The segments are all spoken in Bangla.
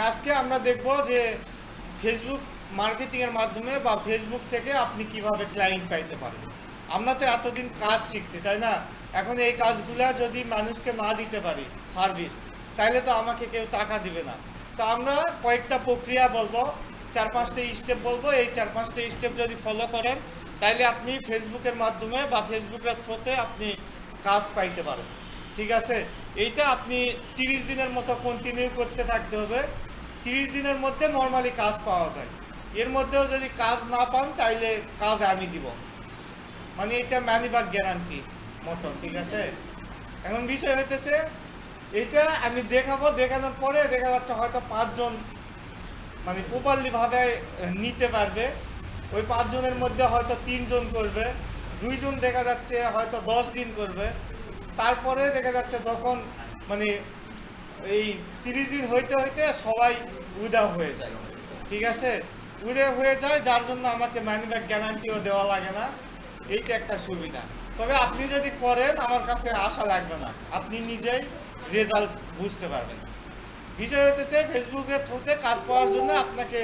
আজকে আমরা দেখব যে ফেসবুক মার্কেটিং এর মাধ্যমে বা ফেসবুক থেকে আপনি কিভাবে ক্লায়েন্ট পাইতে পারেন। আমরা তো এতদিন কাজ শিখছি, তাই না? এখন এই কাজগুলা যদি মানুষকে না দিতে পারি সার্ভিস, তাহলে তো আমাকে কেউ টাকা দিবে না। তো আমরা কয়েকটা প্রক্রিয়া বলবো, 4-5টা স্টেপ বলবো। এই 4-5টা স্টেপ যদি ফলো করেন, তাহলে আপনি ফেসবুকের মাধ্যমে বা ফেসবুকের থ্রুতে আপনি কাজ পাইতে পারেন। ঠিক আছে? এইটা আপনি 30 দিনের মতো কন্টিনিউ করতে থাকতে হবে। 30 দিনের মধ্যে নর্মালি কাজ পাওয়া যায়। এর মধ্যেও যদি কাজ না পান, তাইলে কাজ আমি দিব। মানে এটা মানি ব্যাক গ্যারান্টি মতো। ঠিক আছে? এখন বিষয় হইতেছে, এটা আমি দেখাবো, দেখানোর পরে দেখা যাচ্ছে হয়তো 5 জন মানে প্রপারলি ভাবে নিতে পারবে। ওই 5 জনের মধ্যে হয়তো 3 জন করবে, 2 জন দেখা যাচ্ছে হয়তো 10 দিন করবে। তারপরে দেখা যাচ্ছে যখন মানে এই 30 দিন হইতে হইতে সবাই উদা হয়ে যায়। ঠিক আছে? উদা হয়ে যায়, যার জন্য আমাকে মানি ব্যাক গ্যারান্টিও দেওয়া লাগে না। এইটা একটা সুবিধা। তবে আপনি যদি করেন, আমার কাছে আশা লাগবে না, আপনি নিজেই রেজাল্ট বুঝতে পারবেন। বিষয় হতেছে, ফেসবুকের থ্রুতে কাজ পাওয়ার জন্য আপনাকে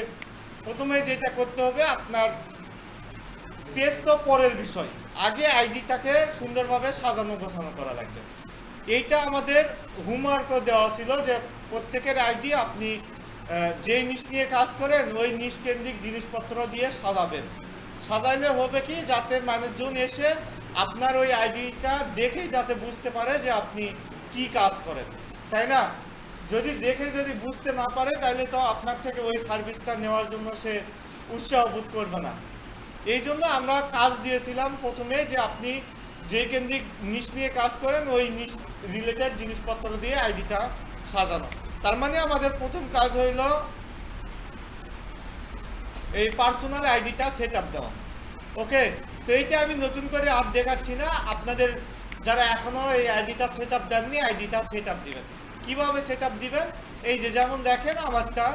প্রথমে যেটা করতে হবে, আপনার পেজ তো পরের বিষয়, আগে আইডিটাকে সুন্দরভাবে সাজানো গোছানো করা লাগবে। এইটা আমাদের হোমওয়ার্কও দেওয়া ছিল যে প্রত্যেকের আইডি আপনি যেই নিশ নিয়ে কাজ করেন ওই নিশ কেন্দ্রিক জিনিসপত্র দিয়ে সাজাবেন। সাজাইলে হবে কি, যাতে মানুষজন এসে আপনার ওই আইডিটা দেখেই যাতে বুঝতে পারে যে আপনি কি কাজ করেন, তাই না? যদি বুঝতে না পারে, তাহলে তো আপনার থেকে ওই সার্ভিসটা নেওয়ার জন্য সে উৎসাহ বোধ করবে না। এই জন্য আমরা কাজ দিয়েছিলাম প্রথমে যে আপনি যে কেন্দ্রিক নিশ নিয়ে কাজ করেন ওই নিশ রিলেটেড জিনিসপত্র দিয়ে আইডিটা সাজানো। তার মানে আমাদের প্রথম কাজ হইল এই পার্সোনাল আইডিটা সেট আপ দেওয়া। ওকে, তো এইটা আমি নতুন করে আর দেখাচ্ছি না, আপনাদের যারা এখনো এই আইডিটা সেট আপ দেননি, আইডিটা সেট আপ দিবেন। কিভাবে সেট আপ দিবেন, এই যে যেমন দেখেন আমারটা,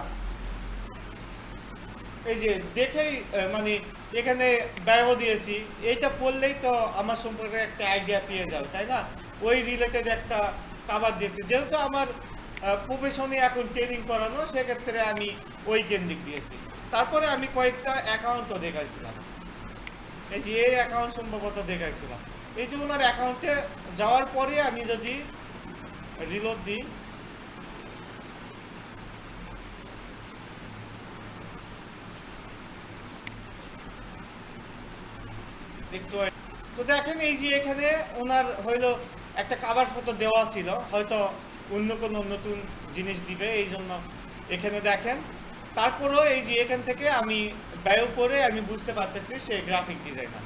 এই যে দেখেই মানে এখানে ব্যয় দিয়েছি, এইটা পড়লেই তো আমার সম্পর্কে একটা আইডিয়া পেয়ে যাবে, তাই না? ওই রিলেটেড একটা কাভার দিয়েছি, যেহেতু আমার প্রফেশনে এখন ট্রেনিং করানো, সেক্ষেত্রে আমি ওই কেন্দ্রিক দিয়েছি। তারপরে আমি কয়েকটা অ্যাকাউন্টও দেখাইছিলাম, এই যে এই অ্যাকাউন্ট সম্ভবত দেখাইছিলাম। এই যে ওনার অ্যাকাউন্টে যাওয়ার পরে আমি যদি রিলোড দিই, একটু তো দেখেন, এই যে এখানে ওনার হইলো একটা কাভার ফটো দেওয়া ছিল, হয়তো অন্য কোনো নতুন জিনিস দিবে এই জন্য এখানে দেখেন। তারপরেও এই যে এখান থেকে আমি ব্যয় করে আমি বুঝতে পারতেছি সে গ্রাফিক ডিজাইনার।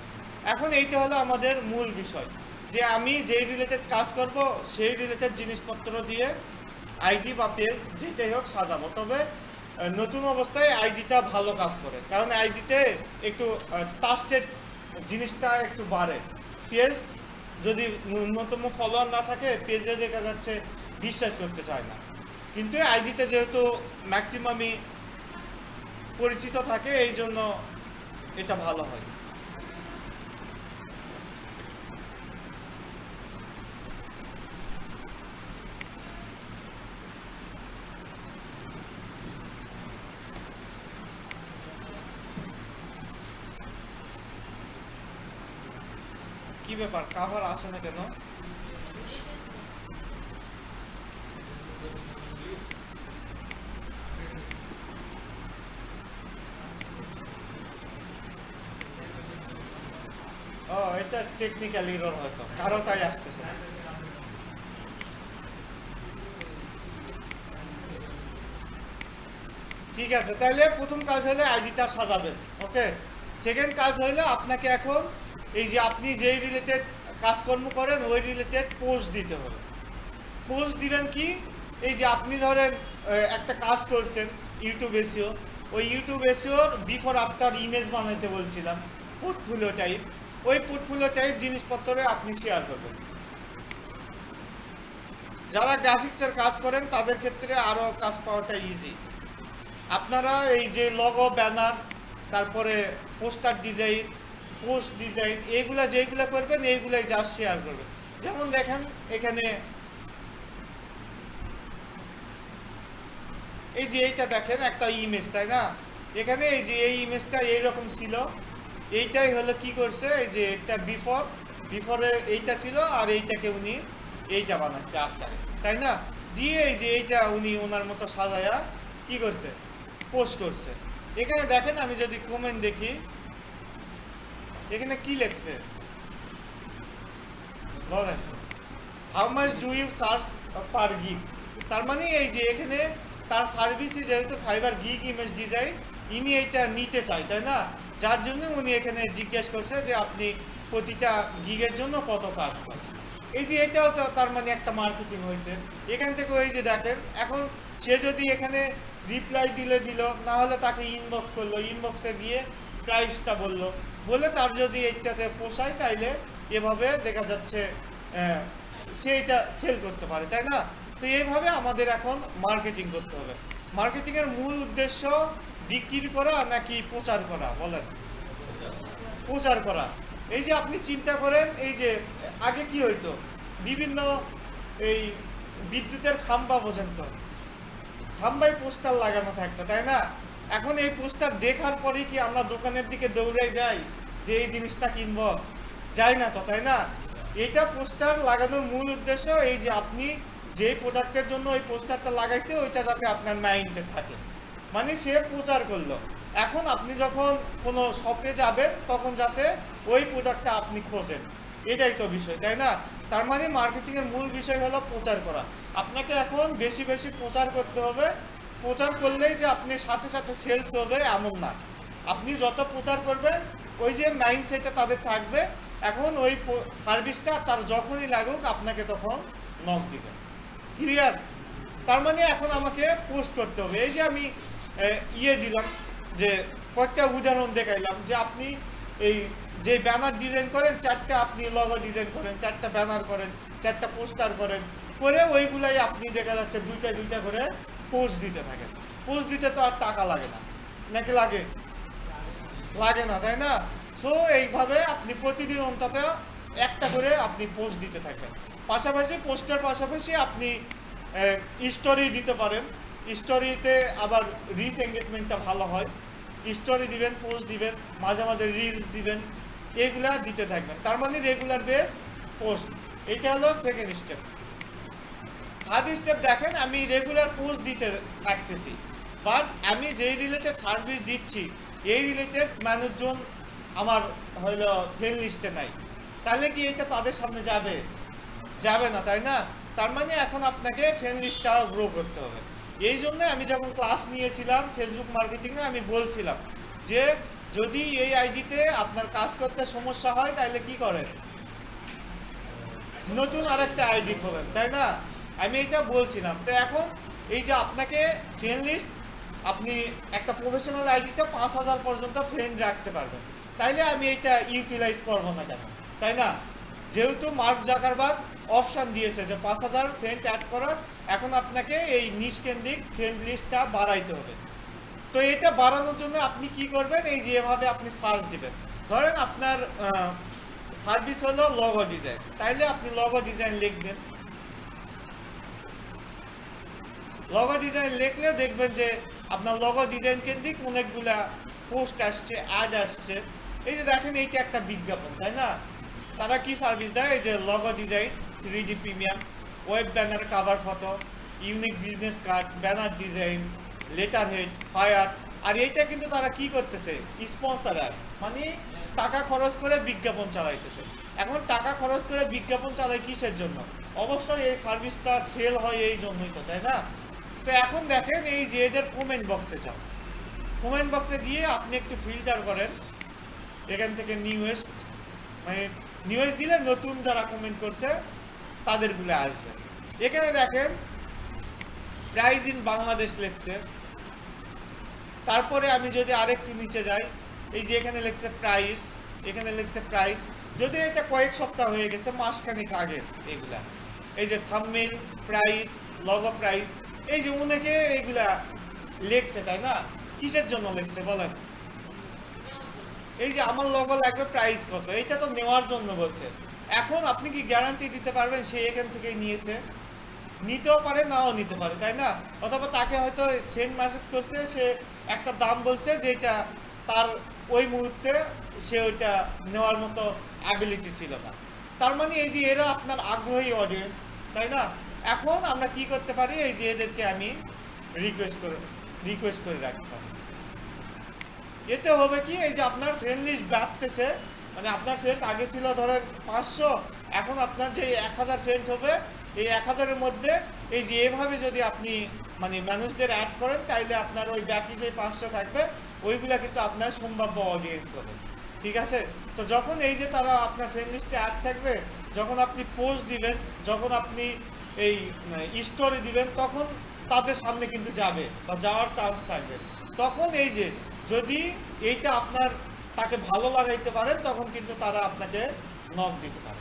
এখন এইটা হলো আমাদের মূল বিষয়, যে আমি যেই রিলেটেড কাজ করব সেই রিলেটেড জিনিসপত্র দিয়ে আইডি বা পেজ যেটাই হোক সাজাবো। তবে নতুন অবস্থায় আইডিটা ভালো কাজ করে, কারণ আইডিতে একটু ট্রাস্টেড জিনিসটা একটু বাড়ে। পেজ যদি ন্যূনতম ফলোয়ার না থাকে, পেজে দেখা যাচ্ছে বিশ্বাস করতে চায় না। কিন্তু আইডিতে যেহেতু ম্যাক্সিমামই পরিচিত থাকে, এই জন্য এটা ভালো হয়। কি ব্যাপার, কাভার আসে না কেন? ও, এটা টেকনিক্যাল এরর, হয়তো কারো তাই আসতেছে না। ঠিক আছে, তাহলে প্রথম কাজ হলে আইডিটা সাজাবেন। ওকে, সেকেন্ড কাজ হইলো আপনাকে এখন এই যে আপনি যেই রিলেটেড কাজকর্ম করেন ওই রিলেটেড পোস্ট দিতে হবে। পোস্ট দিবেন কি, এই যে আপনি ধরেন একটা কাজ করছেন ইউটিউব এসিও, ওই ইউটিউব এসিওর বিফোর আফটার ইমেজ বানাইতে বলছিলাম, পোর্টফোলিও টাইপ, ওই পোর্টফোলিও টাইপ জিনিসপত্রে আপনি শেয়ার করবেন। যারা গ্রাফিক্সের কাজ করেন তাদের ক্ষেত্রে আরও কাজ পাওয়াটা ইজি। আপনারা এই যে লগো, ব্যানার, তারপরে পোস্টার ডিজাইন, পোস্ট ডিজাইন, এইগুলা যেইগুলা করবেন এইগুলাই জাস্ট শেয়ার করবেন। যেমন দেখেন এখানে এই যে এইটা দেখেন একটা ইমেজ, তাই না? এখানে এই যে এই ইমেজটা এইরকম ছিল, এইটাই হলো কি করছে, এই যে একটা বিফোরে এইটা ছিল, আর এইটাকে উনি এইটা বানাচ্ছে আফটারে, তাই না? দিয়ে এই যে এইটা উনি ওনার মতো সাজায়া কি করছে, পোস্ট করছে। এখানে দেখেন আমি যদি কমেন্ট দেখি, এখানে কি লেখছে বলেন, how much do you charge per gig. তার মানে এই যে এখানে তার সার্ভিসে যেহেতু ফাইবার গিগ ইমেজ ডিজাইন, ইনি এইটা নিতে চায়, তাই না? যার জন্য উনি এখানে জিজ্ঞেস করছে যে আপনি প্রতিটা গিগের জন্য কত চার্জ করেন। এই যে এটাও তো তার মানে একটা মার্কেটিং হয়েছে এখান থেকে। এই যে দেখেন এখন সে যদি এখানে রিপ্লাই দিল, না হলে তাকে ইনবক্স করলো, ইনবক্সে গিয়ে প্রাইসটা বললো, বলে তার যদি এইটাতে পোষায় তাইলে এভাবে দেখা যাচ্ছে সে এটা সেল করতে পারে, তাই না? তো এইভাবে আমাদের এখন মার্কেটিং করতে হবে। মার্কেটিং এর মূল উদ্দেশ্য বিক্রি করা নাকি প্রচার করা বলেন? প্রচার করা। এই যে আপনি চিন্তা করেন, এই যে আগে কি হইতো, বিভিন্ন এই বিদ্যুতের খাম্বা পর্যন্ত খাম্বায় পোস্টার লাগানো থাকতো, তাই না? এখন এই পোস্টার দেখার পরে কি আমরা দোকানের দিকে দৌড়ে যাই যে এই জিনিসটা কিনবো? যাই না তো, তাই না? এটা পোস্টার লাগানোর মূল উদ্দেশ্য এই যে আপনি যে প্রোডাক্টের জন্য ওই পোস্টারটা লাগাইছে ওইটা যাতে আপনার মাইন্ডে থাকে, মানে সে প্রচার করলো। এখন আপনি যখন কোনো শপে যাবেন তখন যাতে ওই প্রোডাক্টটা আপনি খোঁজেন, এটাই তো বিষয়, তাই না? তার মানে মার্কেটিং এর মূল বিষয় হলো প্রচার করা। আপনাকে এখন বেশি বেশি প্রচার করতে হবে। প্রচার করলেই যে আপনি সাথে সাথে সেলস হবে এমন না। আপনি যত প্রচার করবেন ওই যে মাইন্ডসেটটা তাদের থাকবে, এখন ওই সার্ভিসটা তার যখনই লাগুক আপনাকে তখন নক দিবে। ক্লিয়ার? তার মানে এখন আমাকে পোস্ট করতে হবে। এই যে আমি দিলাম যে কয়েকটা উদাহরণ দেখাইলাম যে আপনি এই যে ব্যানার ডিজাইন করেন, 4টা আপনি লগো ডিজাইন করেন, 4টা ব্যানার করেন, 4টা পোস্টার করেন, করে ওইগুলাই আপনি দেখা যাচ্ছে দুইটা করে পোস্ট দিতে থাকেন। পোস্ট দিতে তো আর টাকা লাগে না, নাকি লাগে? লাগে না, তাই না? সো এইভাবে আপনি প্রতিদিন অন্তত একটা করে আপনি পোস্ট দিতে থাকবেন। পাশাপাশি পোস্টের পাশাপাশি আপনি স্টোরি দিতে পারেন। স্টোরিতে আবার রিচ এঙ্গেজমেন্টটা ভালো হয়। স্টোরি দিবেন, পোস্ট দিবেন, মাঝে মাঝে রিলস দিবেন, এগুলা দিতে থাকবেন। তার মানে রেগুলার বেস পোস্ট। এটা হলো সেকেন্ড স্টেপ। থার্ড স্টেপ দেখেন, আমি রেগুলার পোস্ট দিতে থাকতেছি, বাট আমি যেই রিলেটেড সার্ভিস দিচ্ছি এই রিলেটেড মানুষজন আমার হলো ফ্রেন্ড লিস্টে নাই, তাহলে কি এটা তাদের সামনে যাবে? যাবে না, তাই না? তার মানে এখন আপনাকে ফ্রেন্ড লিস্টটাও গ্রো করতে হবে। এই জন্য আমি যখন ক্লাস নিয়েছিলাম ফেসবুক মার্কেটিংয়ে আমি বলছিলাম যে যদি এই আইডিতে আপনার কাজ করতে সমস্যা হয় তাহলে কি করেন, নতুন আরেকটা আইডি খোলেন, তাই না? আমি এটা বলছিলাম। তো এখন এই যে আপনাকে ফ্রেন্ড লিস্ট, আপনি একটা প্রফেশনাল আইডিতে 5000 পর্যন্ত ফ্রেন্ড রাখতে পারবেন, তাইলে আমি এটা ইউটিলাইজ করবো না কেন, তাই না? যেহেতু মার্ক জাকারবার্গ অপশন দিয়েছে যে 5000 ফ্রেন্ড অ্যাড করার, এখন আপনাকে এই নিশ কেন্দ্রিক ফ্রেন্ড লিস্টটা বাড়াইতে হবে। তো এটা বাড়ানোর জন্য আপনি কি করবেন, এই যে এভাবে আপনি সার্চ দিবেন। ধরেন আপনার সার্ভিস হলো লগো ডিজাইন, তাইলে আপনি লগো ডিজাইন লিখবেন। লগো ডিজাইন লিখলে দেখবেন যে আপনার লগো ডিজাইন কেন্দ্রিক অনেকগুলা পোস্ট আসছে, অ্যাড আসছে। এই যে দেখেন এইটা একটা বিজ্ঞাপন, তাই না? তারা কি সার্ভিস দেয়, এই যে logo design, 3D premium, web banner cover photo, unique business card, banner design, letter head, flyer. আর এইটা কিন্তু তারা কি করতেছে, স্পন্সর অ্যাড, মানে টাকা খরচ করে বিজ্ঞাপন চালাইতেছে। এখন টাকা খরচ করে বিজ্ঞাপন চালায় কিসের জন্য? অবশ্যই এই সার্ভিসটা সেল হয় এই জন্যই তো, তাই না? তো এখন দেখেন এই যে এদের কমেন্ট বক্সে যান, কমেন্ট বক্সে গিয়ে আপনি একটু ফিল্টার করেন, এখান থেকে নিউয়েস্ট, মানে নিউয়েস্ট দিলে নতুন যারা কমেন্ট করছে তাদেরগুলো আসবে। এখানে দেখেন প্রাইস ইন বাংলাদেশ লেখছে। তারপরে আমি যদি আরেকটু নিচে যাই, এই যে এখানে লেখছে প্রাইস, এখানে লেখছে প্রাইস, যদি এটা কয়েক সপ্তাহ হয়ে গেছে, মাসখানেক আগে এগুলা। এই যে থাম্বনেইল প্রাইস, লগো প্রাইস, এই যে অনেকে এইগুলা লেখছে, তাই না? কিসের জন্য লেখছে বলেন? এই যে আমার লগো লাগবে, প্রাইস কত, এটা তো নেওয়ার জন্য বলছে। এখন আপনি কি গ্যারান্টি দিতে পারবেন সে এখান থেকে নিয়েছে? নিতেও পারে নাও নিতে পারে, তাই না? অথবা তাকে হয়তো সেন্ড মেসেজ করছে, সে একটা দাম বলছে যেটা তার ওই মুহূর্তে সে ওইটা নেওয়ার মতো অ্যাবিলিটি ছিল না। তার মানে এই যে এরা আপনার আগ্রহী অডিয়েন্স, তাই না? এখন আমরা কি করতে পারি, এই যে এদেরকে আমি রিকোয়েস্ট করে রাখতে পারি। এতে হবে কি, এই যে আপনার ফ্রেন্ড লিস্ট বাড়তেছে, মানে আপনার ফ্রেন্ড আগে ছিল ধরেন 500, এখন আপনার যে 1000 ফ্রেন্ড হবে, এই 1000-এর মধ্যে এই যে এভাবে যদি আপনি মানে মানুষদের অ্যাড করেন, তাইলে আপনার ওই বাকি যে 500 থাকবে ওইগুলা কিন্তু আপনার সম্ভাব্য অডিয়েন্স হবে। ঠিক আছে? তো যখন এই যে তারা আপনার ফ্রেন্ড লিস্টে অ্যাড থাকবে, যখন আপনি পোস্ট দিবেন, যখন আপনি এই স্টোরি দিবেন, তখন তাদের সামনে কিন্তু যাবে বা যাওয়ার চান্স থাকবে। তখন এই যে যদি এইটা আপনার তাকে ভালো লাগাইতে পারেন, তখন কিন্তু তারা আপনাকে নক দিতে পারে।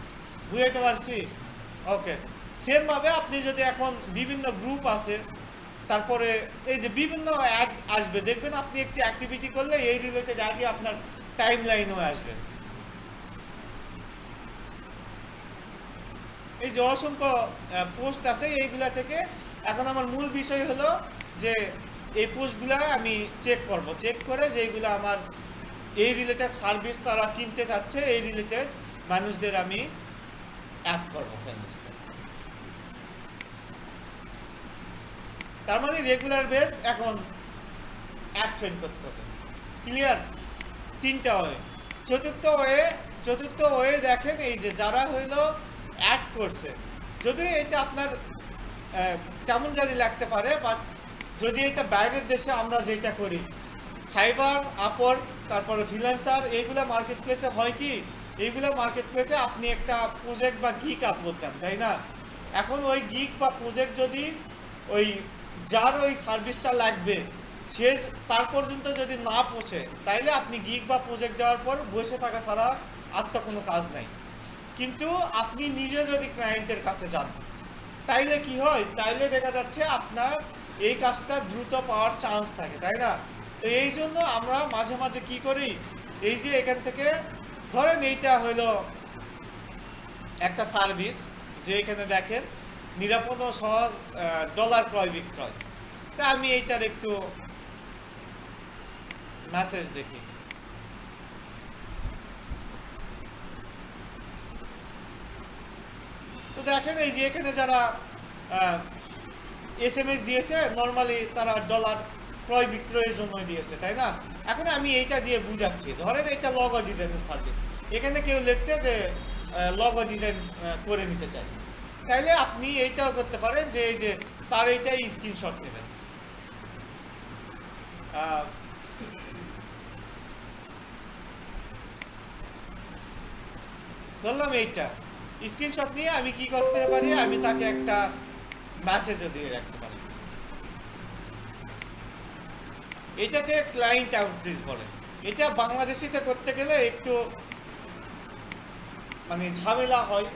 বুঝাইতে পারছি? ওকে। সেম ভাবে আপনি যদি এখন বিভিন্ন গ্রুপ আছে, তারপরে এই যে বিভিন্ন অ্যাড আসবে, দেখবেন আপনি একটি অ্যাক্টিভিটি করলে এই রিলেটেড অ্যাডই আপনার টাইম লাইনেও আসবে। এই যে অসংখ্য পোস্ট আছে এইগুলা থেকে এখন আমার মূল বিষয় হলো যে এই পোস্টগুলা আমি চেক করব, চেক করে যেগুলো আমার এই রিলেটেড সার্ভিস তারা কিনতে চাচ্ছে, এই রিলেটেড মানুষদের আমি অ্যাড করবো ফ্রেন্ডসকে। তার মানে রেগুলার বেস এখন অ্যাড ট্রেন করতে হবে। ক্লিয়ার? 3টা ওয়ে। চতুর্থ ওয়ে দেখেন, এই যে যারা হইলো অ্যাড করছে, যদি এটা আপনার কেমন জানি লাগতে পারে, বাট যদি এটা বাইরের দেশে আমরা যেটা করি, ফাইবার, আপওয়ার্ক, তারপরে ফ্রিল্যান্সার, এইগুলা মার্কেট প্লেসে হয় কি, এইগুলা মার্কেট প্লেসে আপনি একটা প্রজেক্ট বা গিগ আপলোড দেন, তাই না? এখন ওই গিগ বা প্রজেক্ট যদি ওই যার ওই সার্ভিসটা লাগবে সে তার পর্যন্ত যদি না পৌঁছে, তাইলে আপনি গিগ বা প্রজেক্ট দেওয়ার পর বসে থাকা ছাড়া আর তো কোনো কাজ নাই। কিন্তু আপনি নিজে যদি ক্লায়েন্টের কাছে যান, তাইলে কি হয়, তাইলে দেখা যাচ্ছে আপনার এই কাজটা দ্রুত পাওয়ার চান্স থাকে, তাই না? তো এই জন্য আমরা মাঝে মাঝে কি করি, এই যে এখান থেকে ধরেন এইটা হইলো একটা সার্ভিস, যে এখানে দেখেন নিরাপদ ও সহজ ডলার ক্রয় বিক্রয়। তা আমি এইটার একটু মেসেজ দেখি। তো দেখেন এই যে এখানে যারা SMS দিয়েছে, নর্মালি তারা ডলার ক্রয় বিক্রয়ের জন্য দিয়েছে, তাই না? এখন আমি এইটা দিয়ে বুঝাচ্ছি, ধরেন এটা লগো ডিজাইনের সার্ভিস, এখানে কেউ লিখছে যে লগো ডিজাইন করে নিতে চাই, তাইলে আপনি এইটাও করতে পারেন যে এই যে তার এইটাই স্ক্রিনশট নেবেন। ধরলাম এইটা স্ক্রিনশট নিয়ে আমি কি করতে পারি, আমি তাকে একটা মেসেজও দিয়ে রাখতে পারি। এটাকে ক্লায়েন্ট আউটরিচ বলে। এটা বাংলাদেশিতে করতে গেলে একটু মানে ঝামেলা হয়,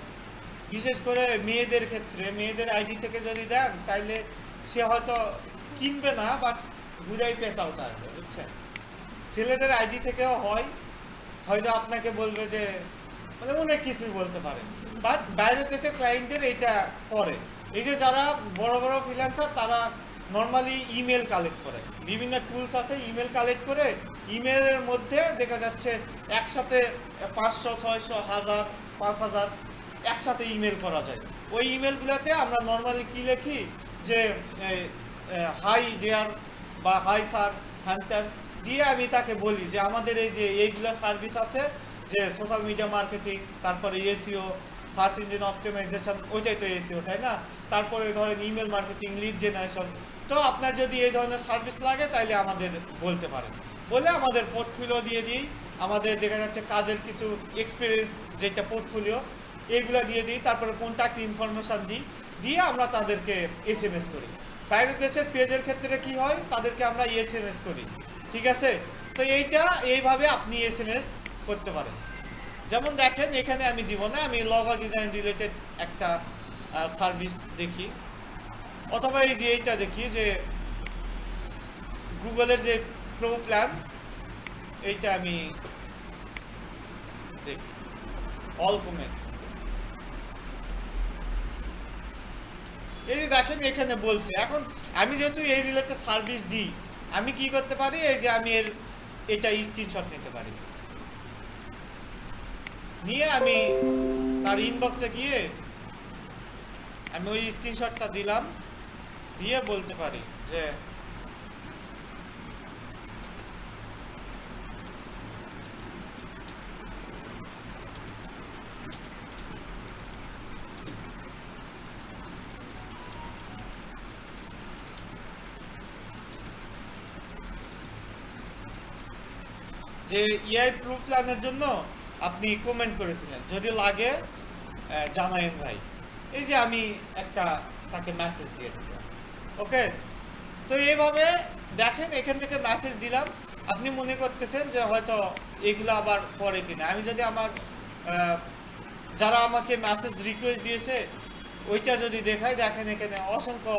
বিশেষ করে মেয়েদের ক্ষেত্রে। মেয়েদের আইডি থেকে যদি দেন তাইলে সে হয়তো কিনবে না, বাট ঘুরাই পেশাও থাকবে, বুঝছেন? ছেলেদের আইডি থেকেও হয়, হয়তো আপনাকে বলবে যে মানে অনেক কিছুই বলতে পারে, বাট বাইরের দেশের ক্লায়েন্টদের এইটা করে। এই যে যারা বড় বড় ফ্রিল্যান্সার, তারা নর্মালি ইমেল কালেক্ট করে, বিভিন্ন টুলস আছে, ইমেল কালেক্ট করে ইমেলের মধ্যে দেখা যাচ্ছে একসাথে 500, 600, 1000, 5000 একসাথে ইমেল করা যায়। ওই ইমেলগুলোতে আমরা নর্মালি কি লিখি যে হাই ডিয়ার বা হাই স্যার, হ্যান ত্যান দিয়ে আমি তাকে বলি যে আমাদের এই যে এইগুলো সার্ভিস আছে, যে সোশ্যাল মিডিয়া মার্কেটিং, তারপরে এসইও, সার্চ ইঞ্জিন অপটিমাইজেশন, ওইটাই তো এসইও, তাই না? তারপরে ধরেন ইমেল মার্কেটিং, লিড জেনারেশন। তো আপনার যদি এই ধরনের সার্ভিস লাগে তাইলে আমাদের বলতে পারেন, বলে আমাদের পোর্টফোলিও দিয়ে দিই, আমাদের দেখা যাচ্ছে কাজের কিছু এক্সপিরিয়েন্স যেটা পোর্টফোলিও, এইগুলো দিয়ে দিই, তারপরে কন্ট্যাক্ট ইনফরমেশন দিই, দিয়ে আমরা তাদেরকে SMS করি। বাইরের দেশের পেজের ক্ষেত্রে কি হয়, তাদেরকে আমরা SMS করি। ঠিক আছে? তো এইভাবে আপনি SMS করতে পারেন। যেমন দেখেন এখানে আমি দিব না, আমি লগো ডিজাইন রিলেটেড একটা সার্ভিস দেখি, অথবা এই যে এইটা দেখি যে গুগলের যে প্রো প্ল্যান, এইটা আমি দেখি, অল কমেন্ট। এই যে দেখেন এখানে বলছে। এখন আমি যেহেতু এই রিলেটেড সার্ভিস দিই, আমি কি করতে পারি, এই যে আমি এটা স্ক্রিনশট নিতে পারি, নিয়ে আমি তার ইনবক্সে গিয়ে আমি ওই স্ক্রিনশটটা দিলাম, দিয়ে বলতে পারি যে যে ইআই প্রুফ প্ল্যানের জন্য আপনি কমেন্ট করেছিলেন, যদি লাগে জানায়েন ভাই। এই যে আমি একটা তাকে মেসেজ দিয়ে দিলাম। ওকে, তো এইভাবে দেখেন এখান থেকে মেসেজ দিলাম। আপনি মনে করতেছেন যে হয়তো এগুলো আবার পরে কিনা। আমি যদি আমার যারা আমাকে মেসেজ রিকোয়েস্ট দিয়েছে ওইটা যদি দেখাই, দেখেন এখানে অসংখ্য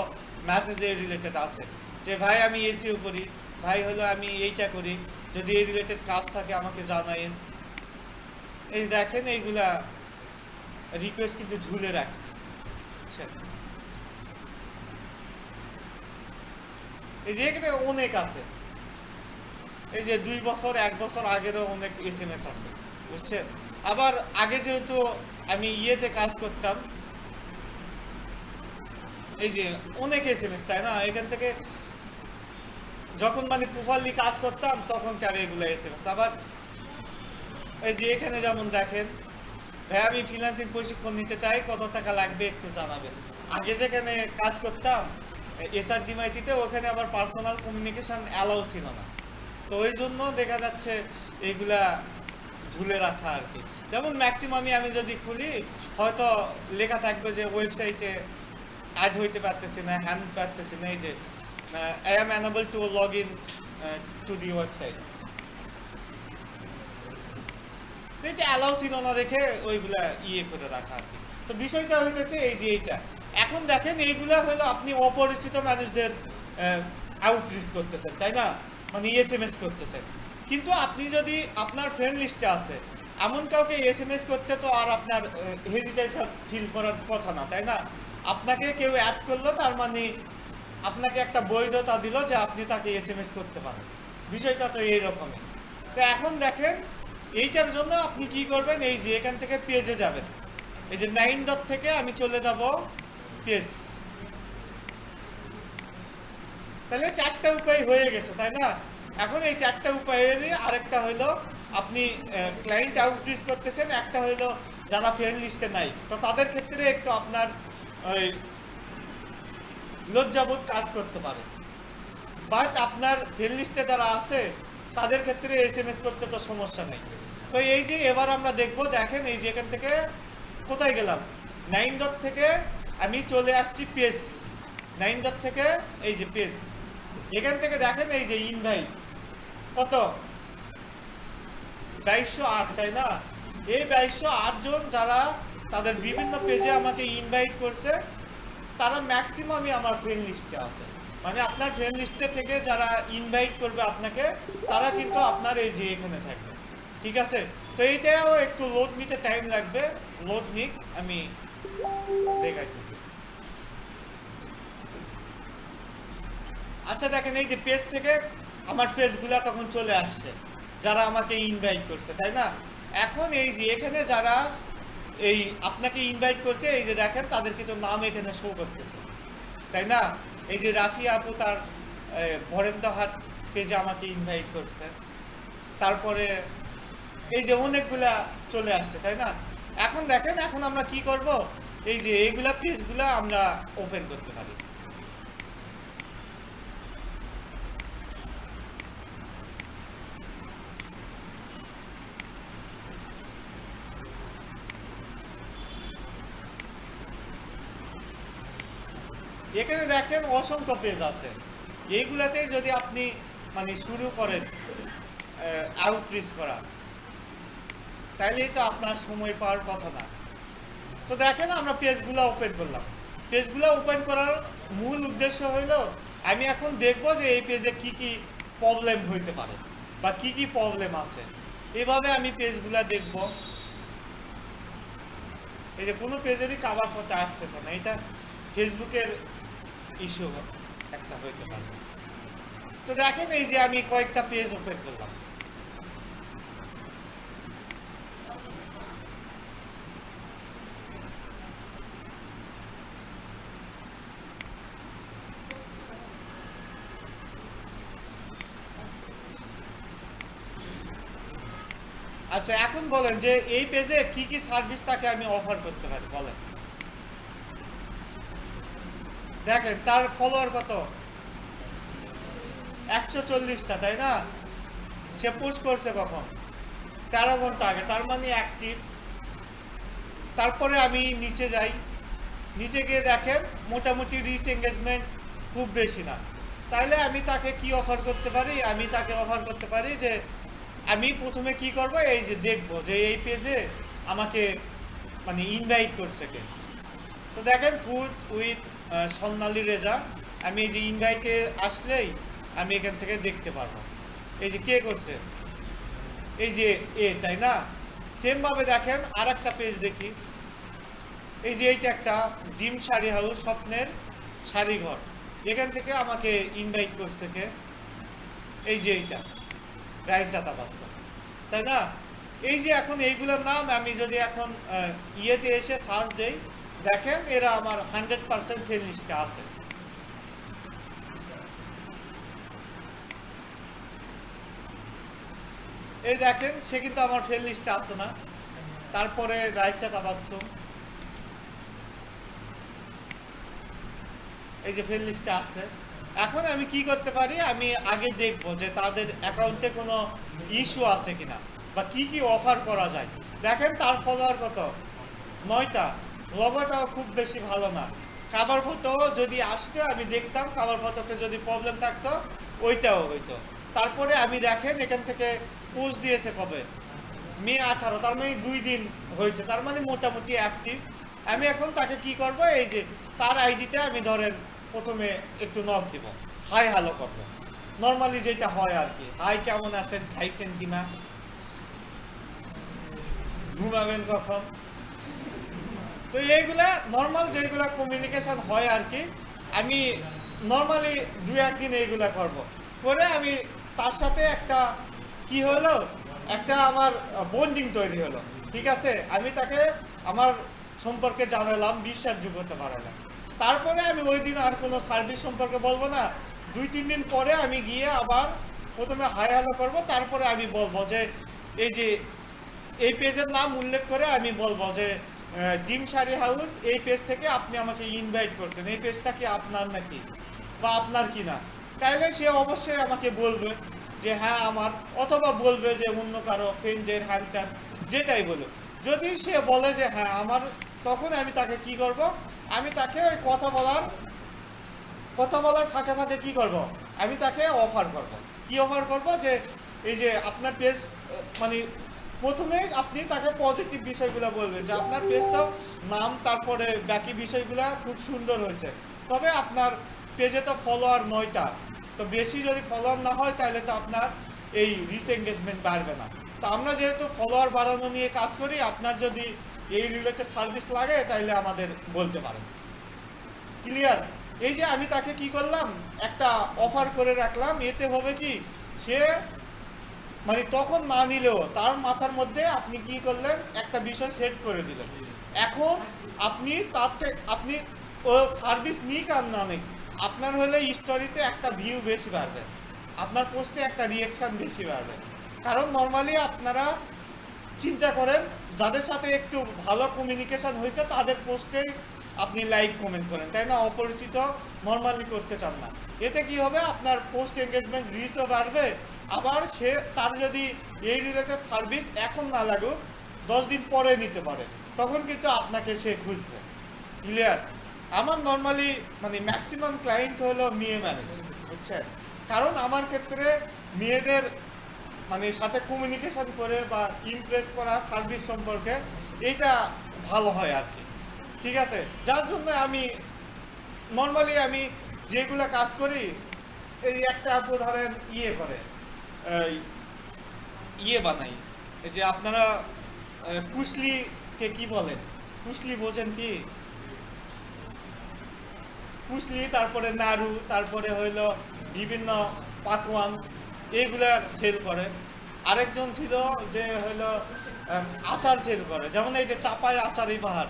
মেসেজের রিলেটেড আছে যে ভাই আমি এসিও করি, ভাই হলো আমি এইটা করি, যদি এই রিলেটেড কাজ থাকে আমাকে জানাইন। এই দেখেন এইগুলা রিকোয়েস্ট কিন্তু ঝুলে রাখছি, বুঝছেন? এই যে এখানে অনেক আছে, এই যে 2 বছর 1 বছর আগেরও অনেক এসএমএস আছে, বুঝছেন? আবার আগে যেহেতু আমি ইয়েতে কাজ করতাম, এই যে অনেক এসএমএস, তাই না? এখান থেকে যখন মানে প্রপারলি কাজ করতাম তখন কার এগুলো এসএমএস। আবার এই যে এখানে যেমন দেখেন, ভাই আমি ফ্রিল্যান্সিং প্রশিক্ষণ নিতে চাই, কত টাকা লাগবে একটু জানাবেন। আগে যেখানে কাজ করতাম এসআরডিমাইটিতে, ওখানে আবার পার্সোনাল কমিউনিকেশন অ্যালাউ ছিল না, তো ওই জন্য দেখা যাচ্ছে এইগুলা ঝুলে রাখা আর কি। যেমন ম্যাক্সিমামই আমি যদি খুলি হয়তো লেখা থাকবে যে ওয়েবসাইটে অ্যাড হইতে পারতেছি না, হ্যান্ড পারতেছি না, এই যে I am unable to log in to the website, এটা অ্যালাউ ছিল না দেখে ওইগুলা ইয়ে করে রাখা আর কি। তো বিষয়টা হইতেছে এই যে এইটা। এখন দেখেন এইগুলা হলো আপনি অপরিচিত মানুষদের আউটরিচ করতেছেন, তাই না? মানে এসএমএস করতেছেন, কিন্তু আপনি যদি আপনার ফ্রেন্ড লিস্টে আছে এমন কাউকে এসএমএস করতে তো আর আপনার হেজিটেশন ফিল করার কথা না, তাই না? আপনাকে কেউ অ্যাড করলো, তার মানে আপনাকে একটা বৈধতা দিল যে আপনি তাকে এসএমএস করতে পারেন। বিষয়টা তো এইরকমই। তো এখন দেখেন এইটার জন্য আপনি কি করবেন, এই যে এখান থেকে পেজে যাবেন, এই যে 9 ডট থেকে আমি চলে যাব পেজ। তাহলে 4টা উপায় হয়ে গেছে, তাই না? এখন এই 4টা উপায়েরই আরেকটা হইলো আপনি ক্লায়েন্ট আউটরিচ করতেছেন, একটা হইলো যারা ফ্রেন্ড লিস্টে নাই, তো তাদের ক্ষেত্রে একটু আপনার ওই লজ্জাবোধ কাজ করতে পারে, বাট আপনার ফ্রেন্ড লিস্টে যারা আছে তাদের ক্ষেত্রে এসএমএস করতে তো সমস্যা নেই। তো এই যে এবার আমরা দেখবো, দেখেন এই যে এখান থেকে কোথায় গেলাম, 9 ডট থেকে আমি চলে আসছি পেজ। 9 ডট থেকে এই যে পেজ, এখান থেকে দেখেন এই যে ইনভাইট কত 2208, তাই না? এই 2208 জন যারা তাদের বিভিন্ন পেজে আমাকে ইনভাইট করছে, তারা ম্যাক্সিমামই আমার ফ্রেন্ড লিস্টে আছে। মানে আপনার ফ্রেন্ড লিস্টে থেকে যারা ইনভাইট করবে আপনাকে, তারা কিন্তু আপনার এই যে এখানে থাকবে, ঠিক আছে? তো এইটাও একটু লোড নিতে টাইম লাগবে, লোড নিক, আমি দেখাইতেছি। আচ্ছা দেখেন এই যে পেজ থেকে আমার পেজগুলা তখন চলে আসছে যারা আমাকে ইনভাইট করছে, তাই না? এখন এই যে এখানে যারা এই আপনাকে ইনভাইট করছে, এই যে দেখেন তাদের কিছু নাম এখানে শো করতেছে, তাই না? এই যে রাফিয়া আপু তার বরেন্দ্র হাট পেজে আমাকে ইনভাইট করছে, তারপরে এই যে অনেকগুলা চলে আসছে, তাই না? এখন দেখেন এখন আমরা কি করব, এই যে এইগুলা পেজগুলা আমরা ওপেন করতে পারি। এখানে দেখেন অসংখ্য পেজ আছে, এইগুলাতে যদি আপনি মানে শুরু করেন আউটরিচ করা, তাইলেই তো আপনার সময় পাওয়ার কথা না। তো দেখেন আমরা পেজগুলো ওপেন করলাম। পেজগুলো ওপেন করার মূল উদ্দেশ্য হইলো আমি এখন দেখবো যে এই পেজে কি কি প্রবলেম হইতে পারে বা কি কি প্রবলেম আছে, এইভাবে আমি পেজগুলা দেখব। এই যে কোনো পেজেরই কাভার ফটো আসতেছে না, এটা ফেসবুকের ইস্যু একটা হইতে পারে। তো দেখেন এই যে আমি কয়েকটা পেজ ওপেন করলাম। আচ্ছা এখন বলেন যে এই পেজে কি কি সার্ভিস তাকে আমি অফার করতে পারি বলেন। দেখেন তার ফলোয়ার কত, 140টা, তাই না? সে পোস্ট করছে কখন, 13 ঘন্টা আগে, তার মানে অ্যাক্টিভ। তারপরে আমি নিচে যাই, নিচে গিয়ে দেখেন মোটামুটি রিচ এঙ্গেজমেন্ট খুব বেশি না। তাইলে আমি তাকে কি অফার করতে পারি, আমি তাকে অফার করতে পারি যে আমি প্রথমে কি করব, এই যে দেখবো যে এই পেজে আমাকে মানে ইনভাইট করছে কে। তো দেখেন ফুড উইথ স্বর্ণালী রেজা, আমি এই যে ইনভাইটে আসলেই আমি এখান থেকে দেখতে পারবো এই যে কে করছে, এই যে তাই না? সেম ভাবে দেখেন আর একটা পেজ দেখি, এই যে এইটা একটা ডিম শাড়ি হাউস, স্বপ্নের শাড়িঘর, এখান থেকে আমাকে ইনভাইট করছে কে, এই যে এইটা রাইসা তাবাসসুম, তাই না? এই যে এখন এইগুলোর নাম আমি যদি এখন ইয়েতে এসে সার্চ দেই, দেখেন এরা আমার 100% ফ্রেন্ড লিস্টে আছে। এই দেখেন সে কিন্তু আমার ফ্রেন্ড লিস্টে আছে না। তারপরে রাইসা তাবাসসুম, এই যে ফ্রেন্ড লিস্টে আছে। এখন আমি কি করতে পারি, আমি আগে দেখবো যে তাদের অ্যাকাউন্টে কোনো ইস্যু আছে কিনা বা কি কি অফার করা যায়। দেখেন তার ফলোয়ার কত, 9টা। লগোটাও খুব বেশি ভালো না। কাভার ফটো যদি আসতো আমি দেখতাম, কাভার ফটোতে যদি প্রবলেম থাকতো ওইটাও হইতো। তারপরে আমি দেখেন এখান থেকে পোস্ট দিয়েছে কবে, মে 18, তার মানে 2 দিন হয়েছে, তার মানে মোটামুটি অ্যাক্টিভ। আমি এখন তাকে কি করব, এই যে তার আইডিতে আমি ধরেন প্রথমে একটু নক দিব, হাই হ্যালো করবো, নর্মালি যেটা হয় আর কি, হাই কেমন আছেন, খাইছেন কিনা, ঘুমাবেন কখন, তো এইগুলা নর্মাল যেগুলা কমিউনিকেশন হয় আর কি। আমি নর্মালি 2-1 দিন এইগুলা করব, করে আমি তার সাথে একটা কি হলো, একটা আমার বন্ডিং তৈরি হলো, ঠিক আছে? আমি তাকে আমার সম্পর্কে জানালাম, বিশ্বাসযোগ্যতা বাড়ালাম। তারপরে আমি ওই দিন আর কোনো সার্ভিস সম্পর্কে বলবো না, 2-3 দিন পরে আমি গিয়ে আবার প্রথমে হাই হ্যালো করবো, তারপরে আমি বলবো যে এই যে এই পেজের নাম উল্লেখ করে আমি বলবো যে ডিম শাড়ি হাউস, এই পেজ থেকে আপনি আমাকে ইনভাইট করছেন, এই পেজটা কি আপনার নাকি বা আপনার কি না। তাইলে সে অবশ্যই আমাকে বলবে যে হ্যাঁ আমার, অথবা বলবে যে অন্য কারো ফ্রেন্ডের হ্যান ত্যান যেটাই বলুক। যদি সে বলে যে হ্যাঁ আমার, তখন আমি তাকে কি করব, আমি তাকে ওই কথা বলার ফাঁকে ফাঁকে কি করব, আমি তাকে অফার করব। কি অফার করব, যে এই যে আপনার পেজ, মানে প্রথমে আপনি তাকে পজিটিভ বিষয়গুলো বলবেন যে আপনার পেজটা নাম, তারপরে বাকি বিষয়গুলো খুব সুন্দর হয়েছে, তবে আপনার পেজে তো ফলোয়ার 9টা, তো বেশি যদি ফলোয়ার না হয় তাহলে তো আপনার এই রিচ এঙ্গেজমেন্ট বাড়বে না। তো আমরা যেহেতু ফলোয়ার বাড়ানো নিয়ে কাজ করি, আপনার যদি এই রিলেটেড সার্ভিস লাগে তাহলে আমাদের বলতে পারেন। ক্লিয়ার? এই যে আমি তাকে কি করলাম, একটা অফার করে রাখলাম, এতে হবে কি, সে মানে তখন না নিলেও তার মাথার মধ্যে আপনি কি করলেন, একটা বিষয় সেট করে দিলেন। এখন আপনি আপনি ও সার্ভিস নিক আর না নিক, আপনার হলে স্টোরিতে একটা ভিউ বেশি বাড়বে, আপনার পোস্টে একটা রিয়েকশন বেশি বাড়বে। কারণ নর্মালি আপনারা চিন্তা করেন, যাদের সাথে একটু ভালো কমিউনিকেশন হয়েছে তাদের পোস্টেই আপনি লাইক কমেন্ট করেন, তাই না? অপরিচিত নর্মালি করতে চান না। এতে কি হবে, আপনার পোস্ট এঙ্গেজমেন্ট রিচও বাড়বে, আবার সে তার যদি এই রিলেটেড সার্ভিস এখন না লাগুক, 10 দিন পরে নিতে পারে, তখন কিন্তু আপনাকে সে খুঁজবে। ক্লিয়ার? আমার নর্মালি মানে ম্যাক্সিমাম ক্লায়েন্ট হলো মেয়ে মানুষ, বুঝছেন? কারণ আমার ক্ষেত্রে মেয়েদের মানে সাথে কমিউনিকেশন করে বা ইমপ্রেস করা সার্ভিস সম্পর্কে এইটা ভালো হয় আর কি, ঠিক আছে? যার জন্য আমি নর্মালি আমি যেগুলো কাজ করি, এই একটা আপু ধরেন ইয়ে করে, ইয়ে বানাই, এই যে আপনারা কুশলিকে কি বলেন, কুশলি বোঝেন কি? কুশলি, তারপরে নাড়ু, তারপরে হইলো বিভিন্ন পাকওয়ান, এইগুলা সেল করে। আরেকজন ছিল যে হইলো আচার সেল করে, যেমন এই যে চাপাই আচারি বাহার,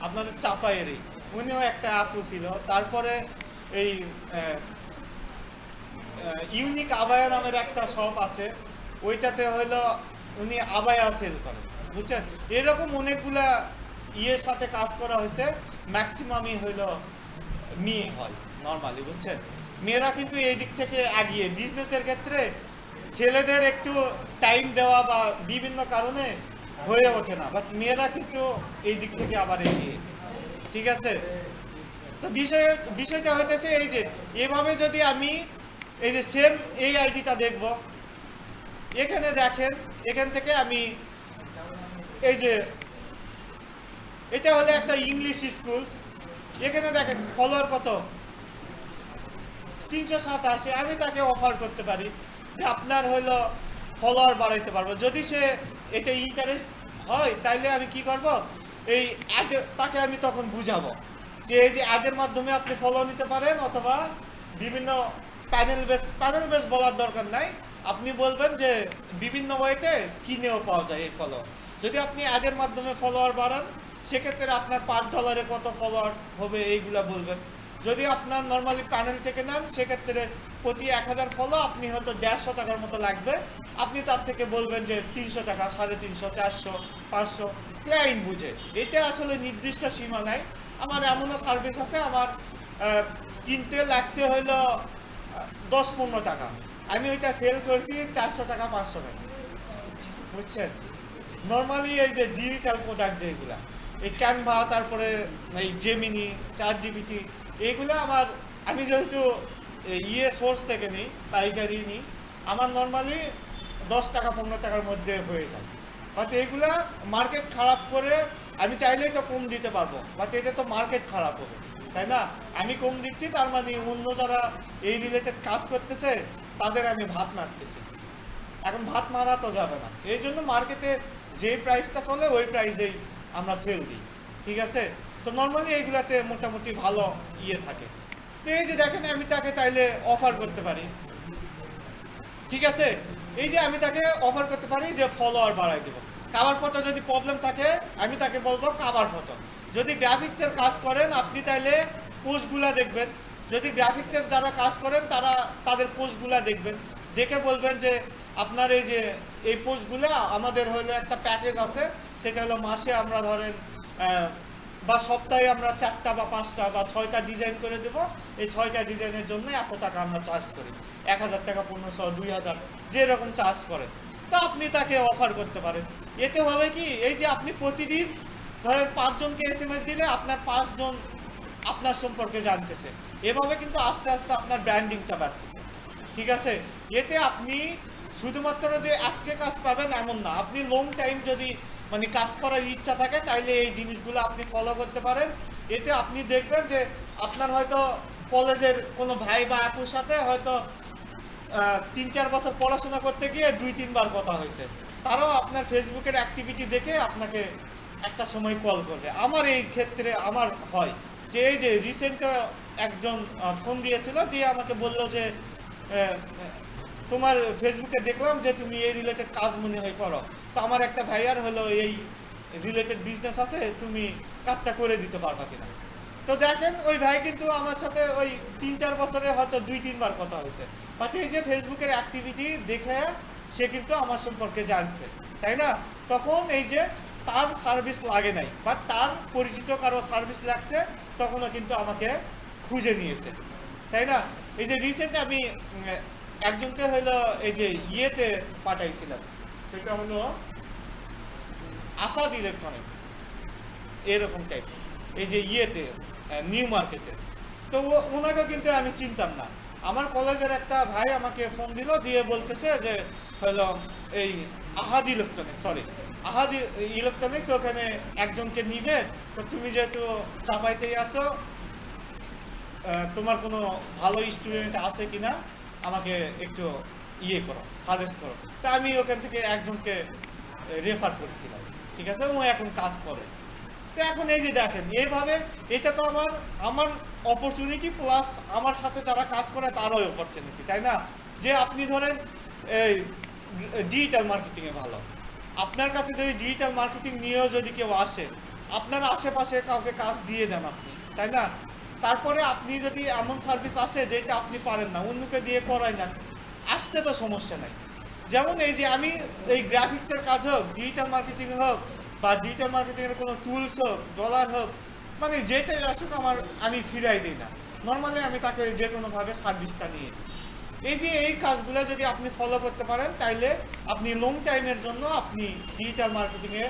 আপনাদের চাপাইয়েরই, উনিও একটা আপু ছিল। তারপরে এই ইউনিক আবায়া নামের একটা শপ আছে, ওইটাতে হইলো উনি আবায়া সেল করেন, বুঝছেন। এরকম অনেকগুলা ইয়ের সাথে কাজ করা হয়েছে, ম্যাক্সিমামই হইলো মেয়ে হয় নর্মালি, বুঝছেন। মেয়েরা কিন্তু এই দিক থেকে এগিয়ে বিজনেসের ক্ষেত্রে, ছেলেদের একটু টাইম দেওয়া বা বিভিন্ন কারণে হয়ে ওঠে না, বাট মেয়েরা কিন্তু এই দিক থেকে আবার এগিয়ে, ঠিক আছে। তো বিষয়টা হইতেছে এই যে এভাবে যদি আমি এই যে সেম এই আইডিটা দেখব, এখানে দেখেন, এখান থেকে আমি এই যে এটা হলো একটা ইংলিশ স্কুল, এখানে দেখেন ফলোয়ার কত 387। আমি তাকে অফার করতে পারি যে আপনার হলো ফলোয়ার বাড়াইতে পারবো, যদি সে এটা ইন্টারেস্ট হয় তাইলে আমি কি করব, এই অ্যাড তাকে আমি তখন বুঝাবো যে এই যে অ্যাডের মাধ্যমে আপনি ফলো নিতে পারেন, অথবা বিভিন্ন প্যানেল বেস বলার দরকার নাই, আপনি বলবেন যে বিভিন্ন ওয়েতে কিনেও পাওয়া যায় এই ফলো। যদি আপনি অ্যাডের মাধ্যমে ফলোয়ার বাড়ান, সেক্ষেত্রে আপনার $5 কত ফলোয়ার হবে এইগুলা বলবেন। যদি আপনার নর্মালি প্যানেল থেকে নেন, সেক্ষেত্রে প্রতি 1000 ফলো আপনি হয়তো 150 টাকার মতো লাগবে, আপনি তার থেকে বলবেন যে 300 টাকা, 350, 400, 500, ক্লায়েন্ট বুঝে। এটা আসলে নির্দিষ্ট সীমা নাই। আমার এমনও সার্ভিস আছে, আমার কিনতে লাগছে হইলো 10-15 টাকা, আমি ওইটা সেল করছি 400 টাকা, 500 টাকা, বুঝছেন। নর্মালি এই যে ডিজিটাল প্রোডাক্ট যেগুলা, এই ক্যানভা, তারপরে এই জেমিনি, ChatGPT, এইগুলো আমি যেহেতু সোর্স থেকে নিই, পাইকারি নিই, আমার নর্মালি 10 টাকা 15 টাকার মধ্যে হয়ে যায়। বাট এইগুলা মার্কেট খারাপ করে আমি চাইলেই তো কম দিতে পারবো, বাট এটা তো মার্কেট খারাপ হবে, তাই না। আমি কম দিচ্ছি, তার মানে অন্য যারা এই রিলেটেড কাজ করতেছে তাদের আমি ভাত মারতেছি। এখন ভাত মারা তো যাবে না, এই জন্য মার্কেটে যে প্রাইসটা চলে ওই প্রাইসেই আমরা সেল দিই, ঠিক আছে। তো নর্মালি এইগুলাতে মোটামুটি ভালো ইয়ে থাকে। তো এই যে দেখেন, আমি তাকে তাইলে অফার করতে পারি, ঠিক আছে। এই যে আমি তাকে অফার করতে পারি যে ফলোয়ার বাড়াই দেবো। কাভার ফটো যদি প্রবলেম থাকে, আমি তাকে বলবো কাভার ফটো। যদি গ্রাফিক্সের কাজ করেন, আপনি তাইলে পোস্টগুলা দেখবেন। যদি গ্রাফিক্সের যারা কাজ করেন তারা তাদের পোস্টগুলা দেখবেন, দেখে বলবেন যে আপনার এই পোস্টগুলা আমাদের হলো একটা প্যাকেজ আছে, সেটা হলো মাসে আমরা ধরেন বা সপ্তাহে আমরা 4টা বা 5টা বা 6টা ডিজাইন করে দেবো, এই 6টা ডিজাইনের জন্য এত টাকা আমরা চার্জ করি, 1000 টাকা, 1500, 2000, যেরকম চার্জ করেন। তো আপনি তাকে অফার করতে পারেন। এতে হবে কি, এই যে আপনি প্রতিদিন ধরেন 5 জনকে SMS দিলে আপনার 5 জন আপনার সম্পর্কে জানতেছে, এভাবে কিন্তু আস্তে আস্তে আপনার ব্র্যান্ডিংটা বাড়তেছে, ঠিক আছে। এতে আপনি শুধুমাত্র যে আজকে কাজ পাবেন এমন না, আপনি লং টাইম যদি মানে কাজ করার ইচ্ছা থাকে, তাইলে এই জিনিসগুলো আপনি ফলো করতে পারেন। এতে আপনি দেখবেন যে আপনার হয়তো কলেজের কোনো ভাই বা আপুর সাথে হয়তো 3-4 বছর পড়াশোনা করতে গিয়ে 2-3 বার কথা হয়েছে, তারাও আপনার ফেসবুকের অ্যাক্টিভিটি দেখে আপনাকে একটা সময় কল করবে। আমার এই ক্ষেত্রে আমার হয় যে এই যে রিসেন্ট একজন ফোন দিয়েছিল, দিয়ে আমাকে বলল যে তোমার ফেসবুকে দেখলাম যে তুমি এই রিলেটেড কাজ মনে হয় করো, তো আমার একটা ভাইয়ার হলো এই রিলেটেড বিজনেস আছে, তুমি কাজটা করে দিতে পারবা কিনা। তো দেখেন, ওই ভাই কিন্তু আমার সাথে ওই 3-4 বছরে হয়তো 2-3 বার কথা হয়েছে, বাট এই যে ফেসবুকের অ্যাক্টিভিটি দেখে সে কিন্তু আমার সম্পর্কে জানছে, তাই না। তখন এই যে তার সার্ভিস লাগে নাই, বাট তার পরিচিত কারো সার্ভিস লাগছে, তখনও কিন্তু আমাকে খুঁজে নিয়েছে, তাই না। এই যে রিসেন্ট আমি একজনকে হলো এই যে ইয়েতে পাঠাইছিলাম, সেটা হলো আসাদ ইলেকট্রনিক্স, এরকম টাইপ, এই যে ইয়েতে নিউ মার্কেটে। তো ওনাকে কিন্তু আমি চিনতাম না। আমার কলেজের একটা ভাই আমাকে ফোন দিল, দিয়ে বলতেছে যে হলো এই আহাদ ইলেকট্রনিক্স ওখানে একজনকে নিবে, তো তুমি যেহেতু চাপাইতেই আসো, তোমার কোনো ভালো স্টুডেন্ট আছে কিনা আমাকে একটু ইয়ে করো, সাজেস্ট করো। তা আমি ওখান থেকে একজনকে রেফার করেছিলাম, ঠিক আছে, ও এখন কাজ করে। তো এখন এই যে দেখেন এইভাবে, এটা তো আমার আমার অপরচুনিটি প্লাস আমার সাথে যারা কাজ করে তারও অপরচুনিটি, তাই না? যে আপনি ধরেন এই ডিজিটাল মার্কেটিংয়ে ভালো, আপনার কাছে যদি ডিজিটাল মার্কেটিং নিয়েও যদি কেউ আসে, আপনার আশেপাশে কাউকে কাজ দিয়ে দেন আপনি, তাই না? তারপরে আপনি যদি এমন সার্ভিস আসে যেটা আপনি পারেন না, অন্যকে দিয়ে করাই না, আসতে তো সমস্যা নাই। যেমন এই যে আমি এই গ্রাফিক্সের কাজ হোক, ডিজিটাল মার্কেটিং হোক, বা ডিজিটাল মার্কেটিংয়ের কোনো টুলস হোক, ডলার হোক, মানে যেটাই আসুক আমার, আমি ফিরাই দিই না, নর্মালি আমি তাকে যে কোনোভাবে সার্ভিসটা নিয়ে দিই। এই যে এই কাজগুলো যদি আপনি ফলো করতে পারেন, তাইলে আপনি লং টাইমের জন্য আপনি ডিজিটাল মার্কেটিংয়ে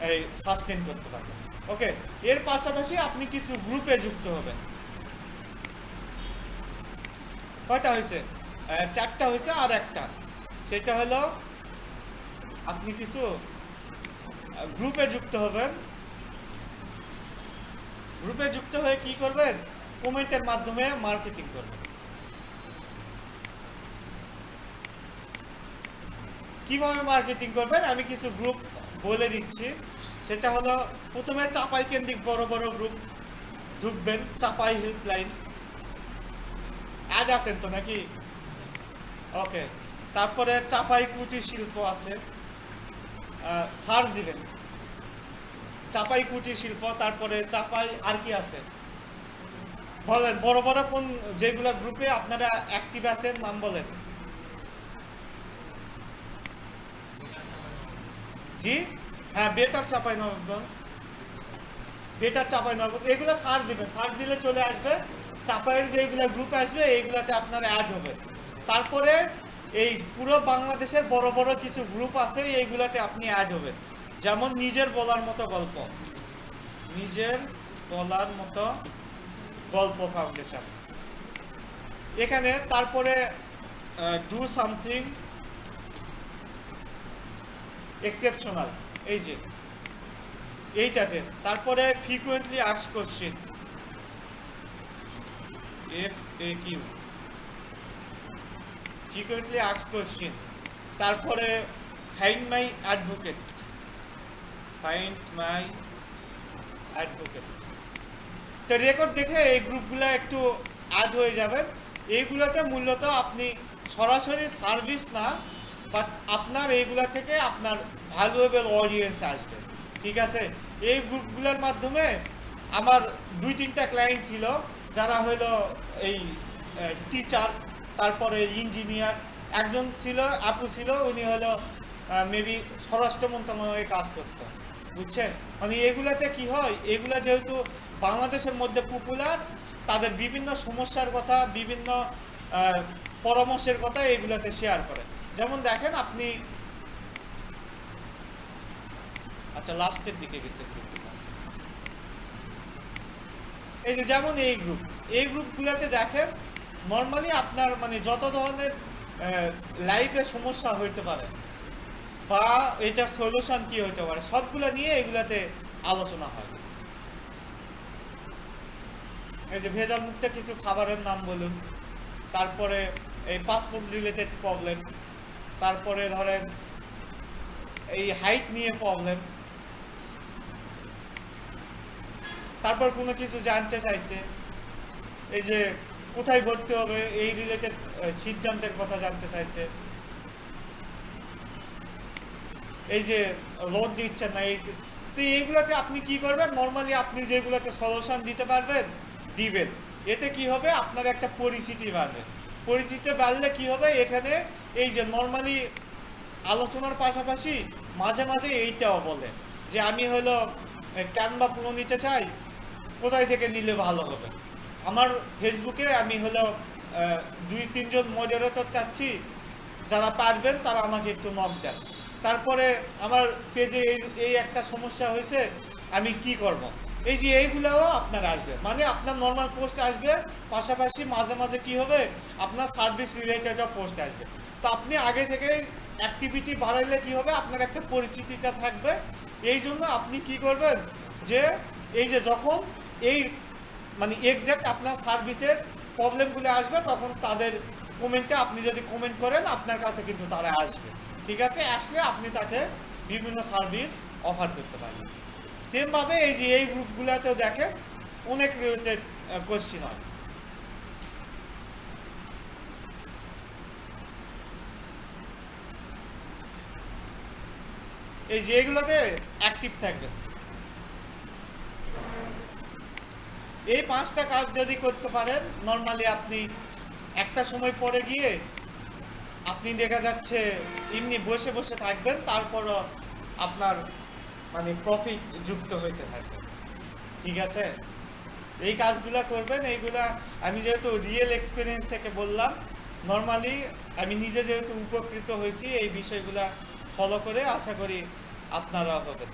এই সাস্টেন করতে পারবেন। ওকে, এর পাশাপাশি আপনি কিছু গ্রুপে যুক্ত হবেন। কয়টা হয়েছে? 4টা হয়েছে, আর একটা, সেটা হলো আপনি কিছু গ্রুপে যুক্ত হবেন। গ্রুপে যুক্ত হয়ে কি করবেন? কমেন্টের মাধ্যমে মার্কেটিং করবেন। কিভাবে মার্কেটিং করবেন আমি কিছু গ্রুপ বলে দিচ্ছি। সেটা হলো, প্রথমে চাপাই কেন্দ্রিক বড় বড় গ্রুপ ঢুকবেন। চাপাই হেল্পলাইন, অ্যাড আছেন তো নাকি? ওকে, তারপরে চাপাই কুটির শিল্প আছে, সার্চ দিবেন চাপাই কুটির শিল্প। তারপরে চাপাই আর কি আছে বলেন, বড় বড় কোন যেগুলো গ্রুপে আপনারা অ্যাক্টিভ আছেন নাম বলেন। জি হ্যাঁ, বেটার চাঁপাইনবাবগঞ্জ, বেটার চাঁপাইনবাবগঞ্জ, এগুলো সার্চ দিবেন। সার্চ দিলে চলে আসবে চাঁপাইয়ের যেগুলো গ্রুপ আসবে, এইগুলাতে আপনার অ্যাড হবে। তারপরে এই পুরো বাংলাদেশের বড় বড় কিছু গ্রুপ আছে, এইগুলাতে আপনি অ্যাড হবেন। যেমন নিজের বলার মতো গল্প, নিজের বলার মতো গল্প ফাউন্ডেশন এখানে। তারপরে ডু সামথিং এক্সেপশনাল, এই যে এইটাতে। তারপরে frequently asked question, FAQ, frequently asked question. তারপরে find my advocate, find my advocate. তো রেকর্ড দেখে এই গ্রুপগুলো একটু অ্যাড হয়ে যাবে। এইগুলোতে মূলত আপনি সরাসরি সার্ভিস না, বাট আপনার এইগুলা থেকে আপনার ভ্যালুয়েবল অডিয়েন্স আসবে, ঠিক আছে? এই গ্রুপগুলোর মাধ্যমে আমার 2-3টা ক্লায়েন্ট ছিল, যারা হলো এই টিচার, তারপরে ইঞ্জিনিয়ার, একজন ছিল আপু ছিল, উনি হলো মেবি স্বরাষ্ট্র মন্ত্রণালয়ে কাজ করতো, বুঝছেন? মানে এগুলাতে কি হয়, এগুলা যেহেতু বাংলাদেশের মধ্যে পপুলার, তাদের বিভিন্ন সমস্যার কথা, বিভিন্ন পরামর্শের কথা এগুলাতে শেয়ার করে। যেমন দেখেন আপনি, আচ্ছা লাস্টের দিকে গেছে গ্রুপটা, এই যে যেমন এই গ্রুপগুলোতে দেখেন নর্মালি আপনার মানে যত ধরনের লাইফে সমস্যা হইতে পারে বা এটার সলিউশন কি হইতে পারে, সবগুলো নিয়ে এগুলাতে আলোচনা হয়। এই যে ভেজাল মুক্ত কিছু খাবারের নাম বলুন, তারপরে এই পাসপোর্ট রিলেটেড প্রবলেম, তারপরে ধরেন এই হাইট নিয়ে প্রবলেম, তারপর কোনো কিছু জানতে চাইছে, এই যে কোথায় ভর্তি হবে এই রিলেটেড সিদ্ধান্তের কথা জানতে চাইছে, এই যে লোন দিচ্ছেন না, এই তো এইগুলাতে আপনি কি করবেন, নর্মালি আপনি যেগুলোতে সলিউশন দিতে পারবেন দিবেন। এতে কি হবে, আপনার একটা পরিচিতি বাড়বে। পরিচিতি বাড়লে কি হবে, এখানে এই যে নর্মালি আলোচনার পাশাপাশি মাঝে মাঝে এইটাও বলে যে আমি হলো ক্যানভা প্রো নিতে চাই, কোথায় থেকে নিলে ভালো হবে। আমার ফেসবুকে আমি হলো 2-3 জন মডারেটর চাচ্ছি, যারা পারবেন তারা আমাকে একটু নক দেন। তারপরে আমার পেজে এই একটা সমস্যা হয়েছে, আমি কি করব। এই যে এইগুলাও আপনার আসবে, মানে আপনার নর্মাল পোস্ট আসবে, পাশাপাশি মাঝে মাঝে কি হবে, আপনার সার্ভিস রিলেটেড পোস্ট আসবে। তো আপনি আগে থেকে অ্যাক্টিভিটি বাড়াইলে কি হবে, আপনার একটা পরিচিতিটা থাকবে। এই জন্য আপনি কি করবেন, যে এই যে যখন এই মানে এক্সাক্ট আপনার সার্ভিসের প্রবলেমগুলো আসবে, তখন তাদের কমেন্টে আপনি যদি কমেন্ট করেন, আপনার কাছে কিন্তু তারা আসবে, ঠিক আছে? আসলে আপনি তাকে বিভিন্ন সার্ভিস অফার করতে পারবেন। সেম ভাবে এই যে এই গ্রুপগুলোতেও দেখেন অনেক রিলেটেড কোশ্চিন হয়। এই যে এগুলোতে অ্যাক্টিভ থাকবেন। এই 5টা কাজ যদি করতে পারেন নর্মালি আপনি একটা সময় পরে গিয়ে আপনি দেখা যাচ্ছে এমনি বসে বসে থাকবেন, তারপরও আপনার মানে প্রফিট যুক্ত হইতে থাকবে। ঠিক আছে, এই কাজগুলা করবেন। এইগুলা আমি যেহেতু রিয়েল এক্সপিরিয়েন্স থেকে বললাম, নর্মালি আমি নিজে যেহেতু উপকৃত হয়েছি, এই বিষয়গুলা ফলো করে আশা করি আপনারা হবেন।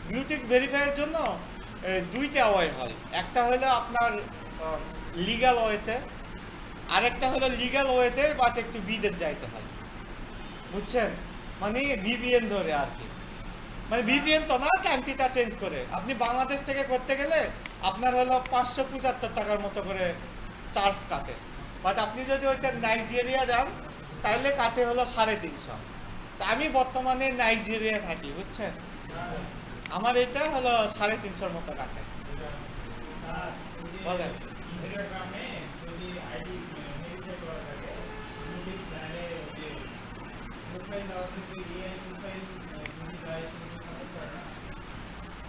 ব্লুটিক ভেরিফাইয়ের জন্য দুইটা ওয়ে হয়। একটা হলো আপনার লিগ্যাল ওয়েতে, আরেকটা হলো লিগ্যাল ওয়েতে বাট একটু বিদেশ যাইতে হয়, বুঝছেন? মানে ভিপিএন ধরে আর কি। মানে ভিপিএন তো না, ক্যান্টিটা চেঞ্জ করে আপনি বাংলাদেশ থেকে করতে গেলে আপনার হলো 575 টাকার মতো করে চার্জ কাটে। বাট আপনি যদি ওইটা নাইজেরিয়া যান তাহলে কাটে হলো 350। তা আমি বর্তমানে নাইজেরিয়া থাকি, বুঝছেন? আমার এটা হলো 350 মতো কাটে। বলেন।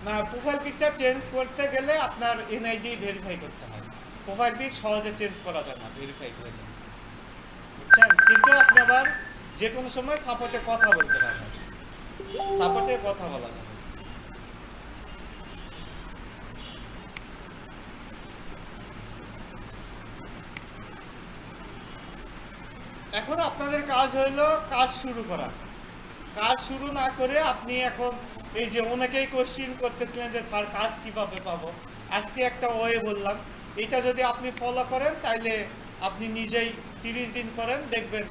না, প্রোফাইল পিকচার চেঞ্জ করতে গেলে আপনার এনআইডি ভেরিফাই করতে হয়। প্রোফাইল পিক সহজে চেঞ্জ করা যায় না ভেরিফাই করে, বুঝছেন? কিন্তু আপনি আবার যে কোনো সময় সাপোর্টে কথা বলতে পারবেন, সাপোর্টে কথা বলা যাবে। এখন আপনাদের কাজ হইলো কাজ শুরু করা। কাজ শুরু না করে আপনি এখন এই যে অনেকেই কোশ্চিন করতেছিলেন যে স্যার কাজ কিভাবে পাবো, আজকে একটা ওয়ে বললাম, এটা যদি আপনি ফলো করেন তাহলে আপনি নিজেই 30 দিন করেন, দেখবেন